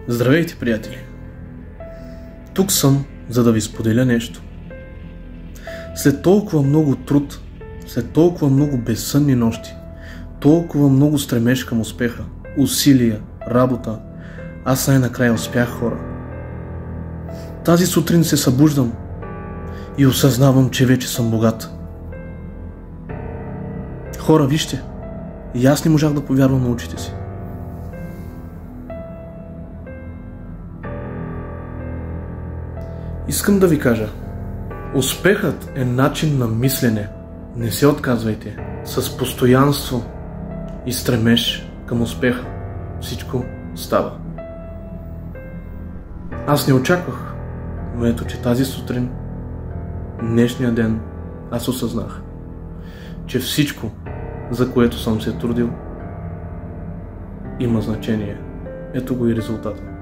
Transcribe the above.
Здравейте, приятели! Тук съм, за да ви споделя нещо. След толкова много труд, след толкова много безсънни нощи, толкова много стремеж към успеха, усилия, работа, аз най-накрая успях, хора. Тази сутрин се събуждам и осъзнавам, че вече съм богат. Хора, вижте, и аз не можах да повярвам на очите си. Искам да ви кажа, успехът е начин на мислене. Не се отказвайте. С постоянство и стремеж към успеха всичко става. Аз не очаквах, но ето, че тази сутрин, днешния ден, аз осъзнах, че всичко, за което съм се трудил, има значение. Ето го и резултата.